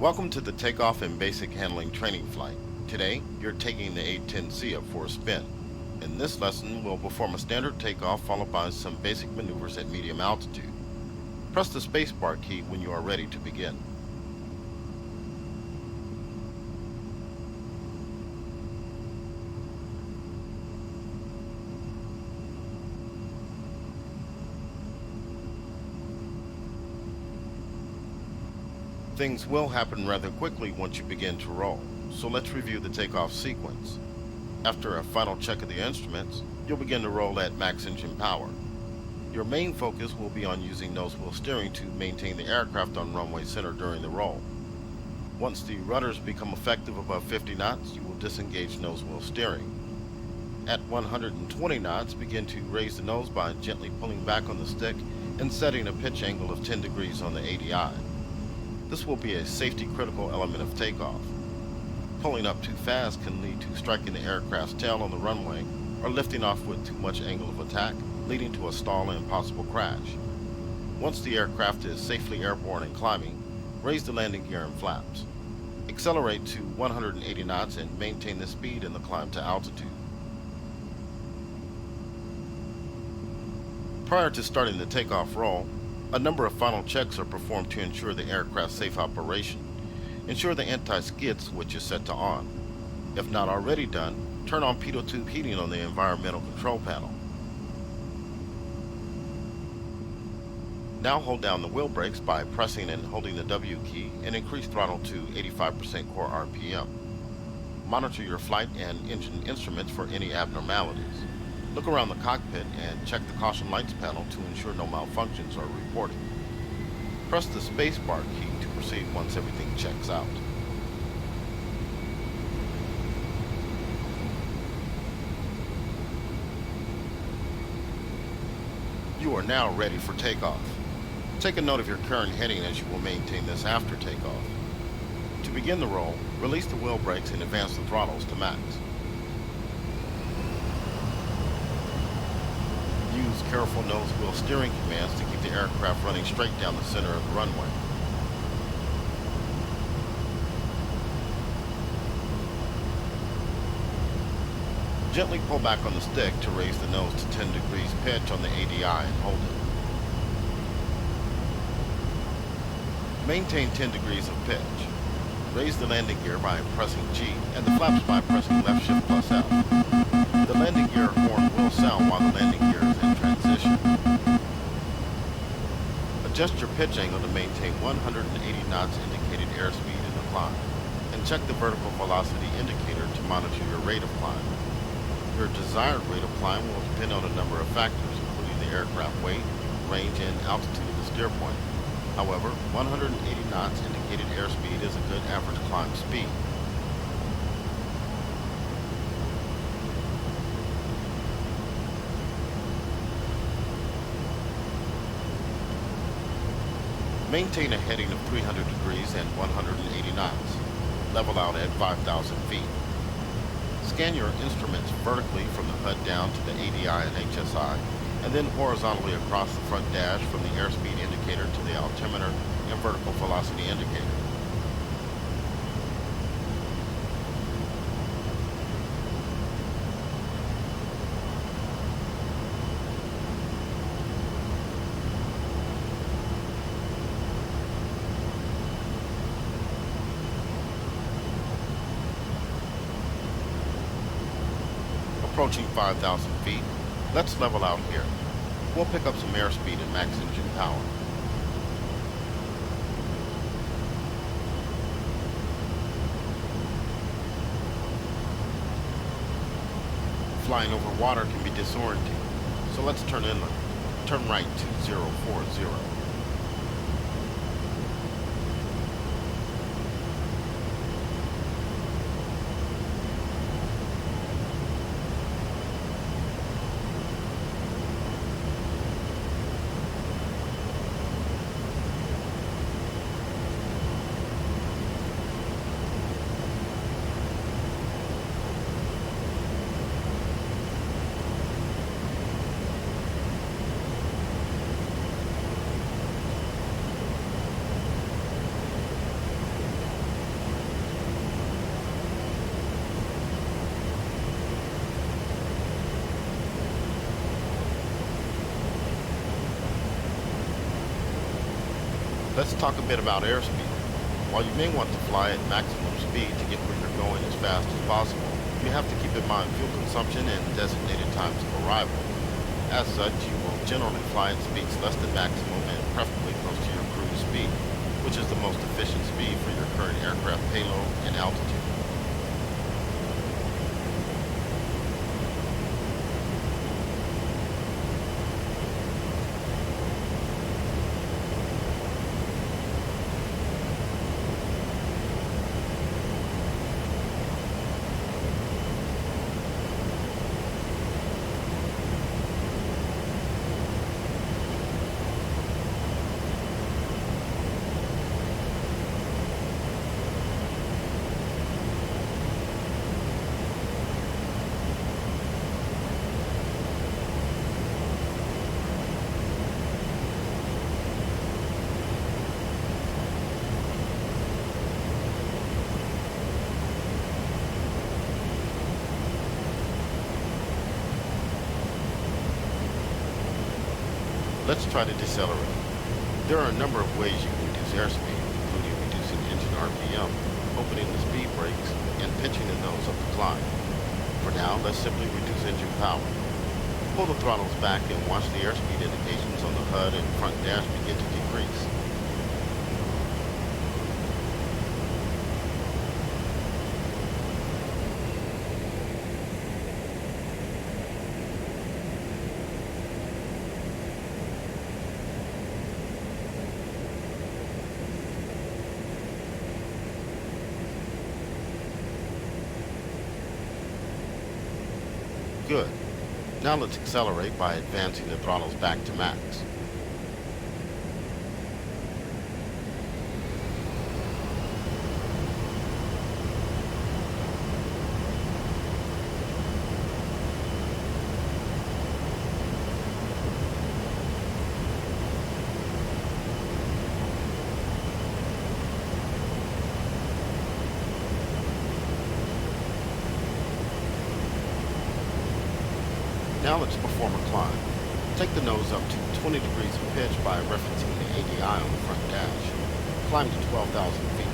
Welcome to the Takeoff and Basic Handling Training Flight. Today, you're taking the A-10C up for a spin. In this lesson, we'll perform a standard takeoff followed by some basic maneuvers at medium altitude. Press the spacebar key when you are ready to begin. Things will happen rather quickly once you begin to roll, so let's review the takeoff sequence. After a final check of the instruments, you'll begin to roll at max engine power. Your main focus will be on using nose wheel steering to maintain the aircraft on runway center during the roll. Once the rudders become effective above 50 knots, you will disengage nose wheel steering. At 120 knots, begin to raise the nose by gently pulling back on the stick and setting a pitch angle of 10 degrees on the ADI. This will be a safety critical element of takeoff. Pulling up too fast can lead to striking the aircraft's tail on the runway or lifting off with too much angle of attack, leading to a stall and possible crash. Once the aircraft is safely airborne and climbing, raise the landing gear and flaps. Accelerate to 180 knots and maintain the speed in the climb to altitude. Prior to starting the takeoff roll, a number of final checks are performed to ensure the aircraft's safe operation. Ensure the anti-skid switch is set to on. If not already done, turn on pitot tube heating on the environmental control panel. Now hold down the wheel brakes by pressing and holding the W key and increase throttle to 85% core RPM. Monitor your flight and engine instruments for any abnormalities. Look around the cockpit and check the caution lights panel to ensure no malfunctions are reported. Press the spacebar key to proceed once everything checks out. You are now ready for takeoff. Take a note of your current heading as you will maintain this after takeoff. To begin the roll, release the wheel brakes and advance the throttles to max. Use careful nose wheel steering commands to keep the aircraft running straight down the center of the runway. Gently pull back on the stick to raise the nose to 10 degrees pitch on the ADI and hold it. Maintain 10 degrees of pitch. Raise the landing gear by pressing G and the flaps by pressing left shift plus F. The landing gear horn will sound while the landing gear is in transition. Adjust your pitch angle to maintain 180 knots indicated airspeed in the climb, and check the vertical velocity indicator to monitor your rate of climb. Your desired rate of climb will depend on a number of factors, including the aircraft weight, range, and altitude of the steer point. However, 180 knots indicated airspeed is a good average climb speed. Maintain a heading of 300 degrees and 180 knots. Level out at 5,000 feet. Scan your instruments vertically from the HUD down to the ADI and HSI, and then horizontally across the front dash from the airspeed indicator to the altimeter and vertical velocity indicator. Approaching 5,000 feet, let's level out here. We'll pick up some airspeed at max engine power. Flying over water can be disorienting, so let's turn inland. Turn right to 040. Let's talk a bit about airspeed. While you may want to fly at maximum speed to get where you're going as fast as possible, you have to keep in mind fuel consumption and designated times of arrival. As such, you will generally fly at speeds less than maximum and preferably close to your cruise speed, which is the most efficient speed for your current aircraft payload and altitude. Let's try to decelerate. There are a number of ways you can reduce airspeed, including reducing engine RPM, opening the speed brakes, and pitching the nose of the climb. For now, let's simply reduce engine power. Pull the throttles back and watch the airspeed indications on the HUD and front dash begin to decrease. Good. Now let's accelerate by advancing the throttles back to max. Now let's perform a climb. Take the nose up to 20 degrees of pitch by referencing the ADI on the front dash. Climb to 12,000 feet.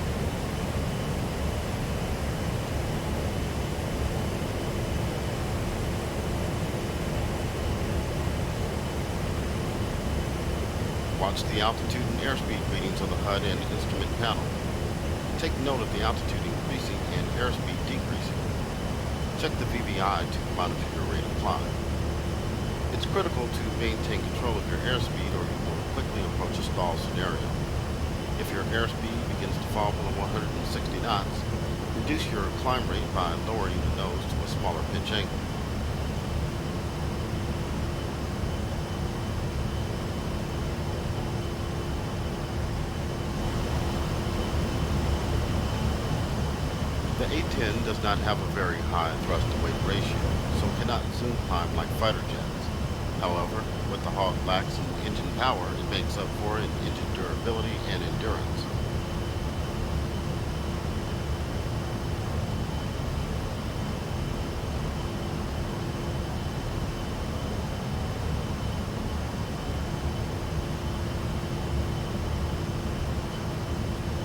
Watch the altitude and airspeed readings on the HUD and instrument panel. Take note of the altitude increasing and airspeed decreasing. Check the VVI to monitor your rate of climb. It's critical to maintain control of your airspeed or you will quickly approach a stall scenario. If your airspeed begins to fall below 160 knots, reduce your climb rate by lowering the nose to a smaller pitch angle. The A-10 does not have a very high thrust-to-weight ratio, so it cannot zoom climb like fighter jets. However, with the Hawk lacks in engine power, it makes up for it in engine durability and endurance.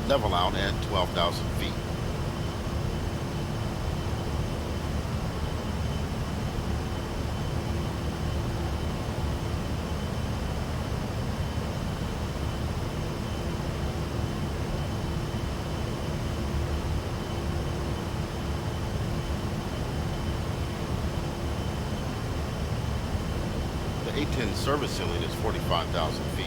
Level out at 12,000 feet. The A-10 service ceiling is 45,000 feet.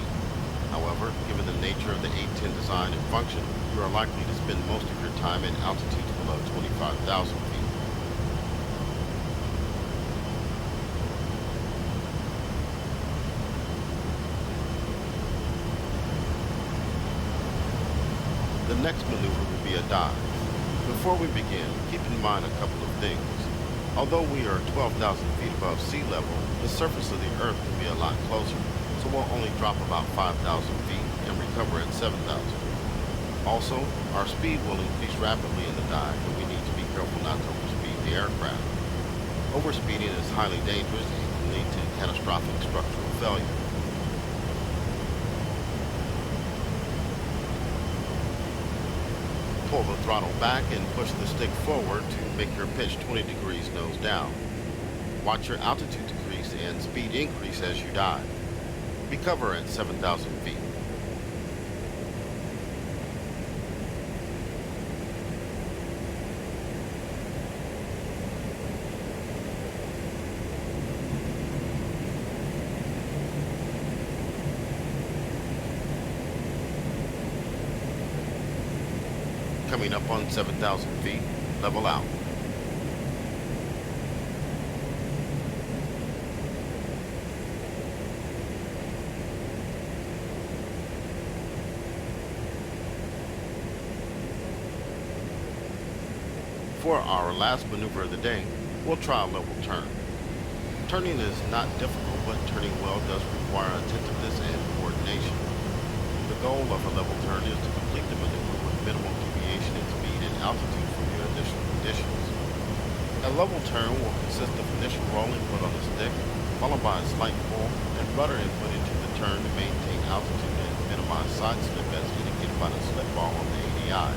However, given the nature of the A-10 design and function, you are likely to spend most of your time in altitudes below 25,000 feet. The next maneuver will be a dive. Before we begin, keep in mind a couple of things. Although we are 12,000 feet above sea level, the surface of the Earth can be a lot closer, so we'll only drop about 5,000 feet and recover at 7,000. Also, our speed will increase rapidly in the dive, and we need to be careful not to overspeed the aircraft. Overspeeding is highly dangerous and can lead to catastrophic structural failure. Pull the throttle back and push the stick forward to make your pitch 20 degrees nose down. Watch your altitude decrease and speed increase as you dive. Recover at 7,000 feet. Coming up on 7,000 feet, level out. For our last maneuver of the day, we'll try a level turn. Turning is not difficult, but turning well does require attentiveness and coordination. The goal of a level turn is to complete the maneuver with minimal deviation in speed and altitude from your initial conditions. A level turn will consist of initial roll input on the stick, followed by a slight pull and rudder input into the turn to maintain altitude and minimize side slip as indicated by the slip ball on the ADI.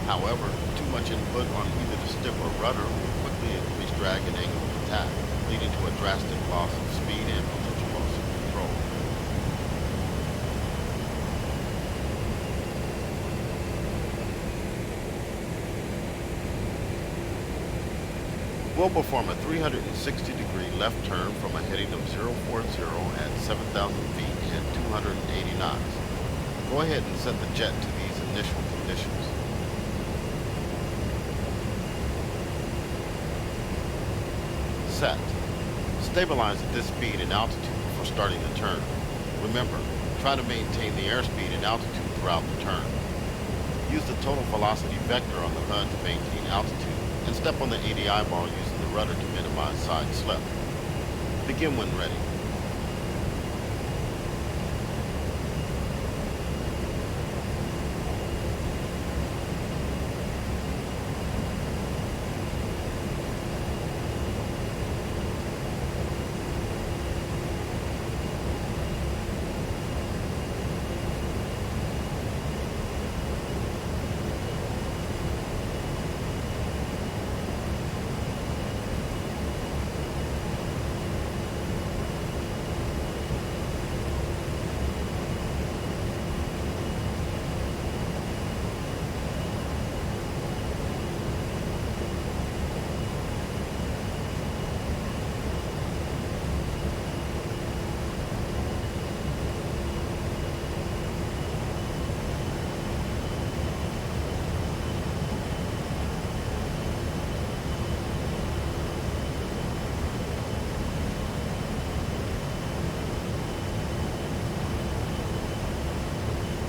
However, too much input on either the stick or rudder will quickly increase drag and angle of attack, leading to a drastic loss of speed and potential loss of control. We'll perform a 360-degree left turn from a heading of 040 at 7,000 feet and 280 knots. Go ahead and set the jet to these initial conditions. Set. Stabilize at this speed and altitude before starting the turn. Remember, try to maintain the airspeed and altitude throughout the turn. Use the total velocity vector on the HUD to maintain altitude and step on the ADI ball using the rudder to minimize side slip. Begin when ready.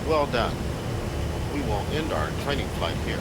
Well done. We will end our training flight here.